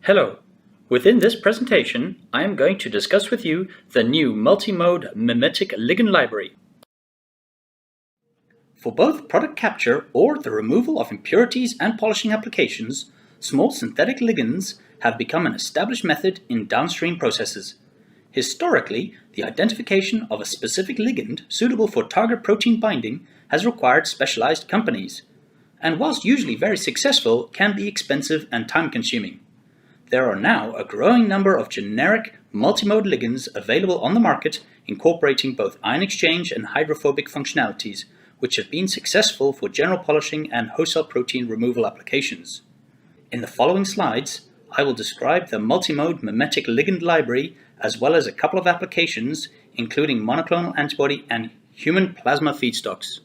Hello. Within this presentation, I am going to discuss with you the new multi-mode mimetic ligand library. For both product capture or the removal of impurities and polishing applications, small synthetic ligands have become an established method in downstream processes. Historically, the identification of a specific ligand suitable for target protein binding has required specialized companies, and whilst usually very successful, can be expensive and time-consuming. There are now a growing number of generic multimode ligands available on the market incorporating both ion exchange and hydrophobic functionalities, which have been successful for general polishing and host cell protein removal applications. In the following slides, I will describe the multimode mimetic ligand library as well as a couple of applications, including monoclonal antibody and human plasma feedstocks.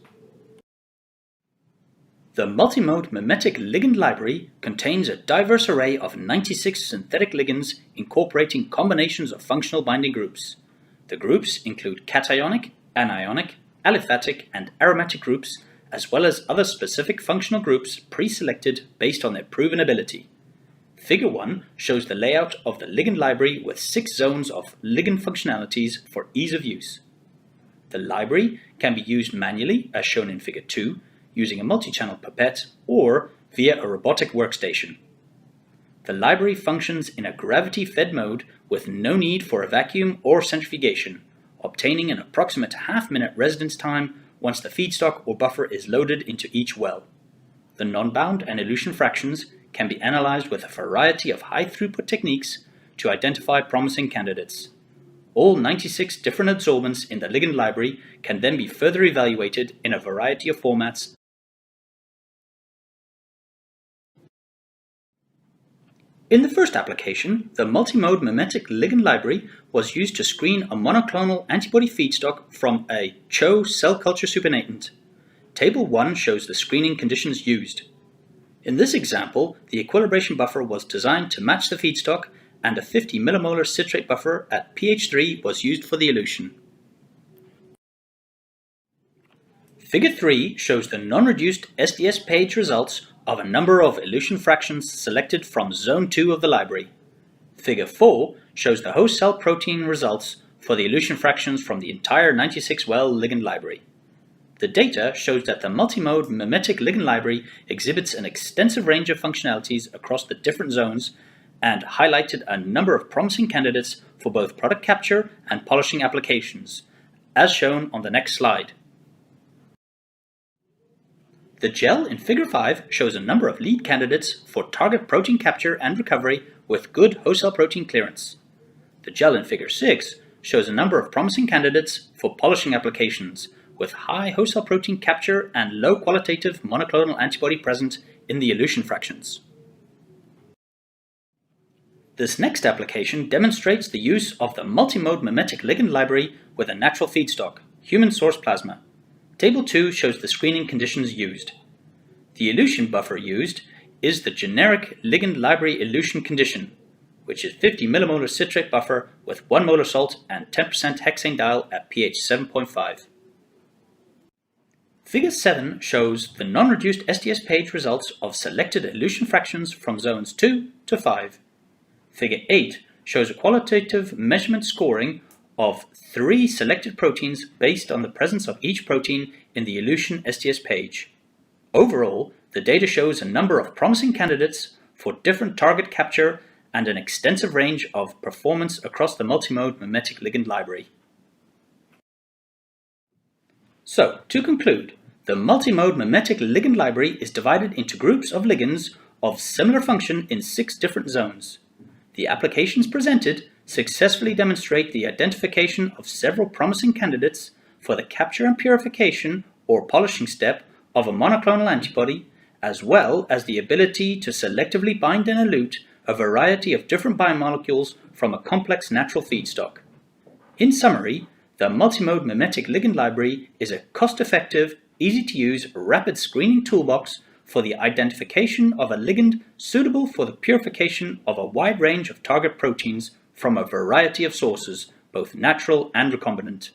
The multimode mimetic ligand library contains a diverse array of 96 synthetic ligands incorporating combinations of functional binding groups. The groups include cationic, anionic, aliphatic, and aromatic groups, as well as other specific functional groups pre-selected based on their proven ability. Figure 1 shows the layout of the ligand library with 6 zones of ligand functionalities for ease of use. The library can be used manually, as shown in Figure 2, using a multi-channel pipette, or via a robotic workstation. The library functions in a gravity-fed mode with no need for a vacuum or centrifugation, obtaining an approximate half-minute residence time once the feedstock or buffer is loaded into each well. The non-bound and elution fractions can be analyzed with a variety of high-throughput techniques to identify promising candidates. All 96 different adsorbents in the ligand library can then be further evaluated in a variety of formats. In the first application, the multimode mimetic ligand library was used to screen a monoclonal antibody feedstock from a CHO cell culture supernatant. Table 1 shows the screening conditions used. In this example, the equilibration buffer was designed to match the feedstock, and a 50 millimolar citrate buffer at pH 3 was used for the elution. Figure 3 shows the non-reduced SDS page results of a number of elution fractions selected from Zone 2 of the library. Figure 4 shows the host cell protein results for the elution fractions from the entire 96-well ligand library. The data shows that the multimode mimetic ligand library exhibits an extensive range of functionalities across the different zones and highlighted a number of promising candidates for both product capture and polishing applications, as shown on the next slide. The gel in Figure 5 shows a number of lead candidates for target protein capture and recovery with good host cell protein clearance. The gel in Figure 6 shows a number of promising candidates for polishing applications with high host cell protein capture and low qualitative monoclonal antibody present in the elution fractions. This next application demonstrates the use of the multimode mimetic ligand library with a natural feedstock, human source plasma. Table 2 shows the screening conditions used. The elution buffer used is the generic ligand library elution condition, which is 50 millimolar citrate buffer with 1 molar salt and 10% hexane diol at pH 7.5. Figure 7 shows the non-reduced SDS page results of selected elution fractions from zones 2 to 5. Figure 8 shows a qualitative measurement scoring of 3 selected proteins based on the presence of each protein in the elution SDS page. Overall, the data shows a number of promising candidates for different target capture and an extensive range of performance across the multimode mimetic ligand library. So, to conclude, the multimode mimetic ligand library is divided into groups of ligands of similar function in 6 different zones. The applications presented successfully demonstrate the identification of several promising candidates for the capture and purification or polishing step of a monoclonal antibody, as well as the ability to selectively bind and elute a variety of different biomolecules from a complex natural feedstock. In summary, the multimode mimetic ligand library is a cost-effective, easy-to-use, rapid screening toolbox for the identification of a ligand suitable for the purification of a wide range of target proteins from a variety of sources, both natural and recombinant.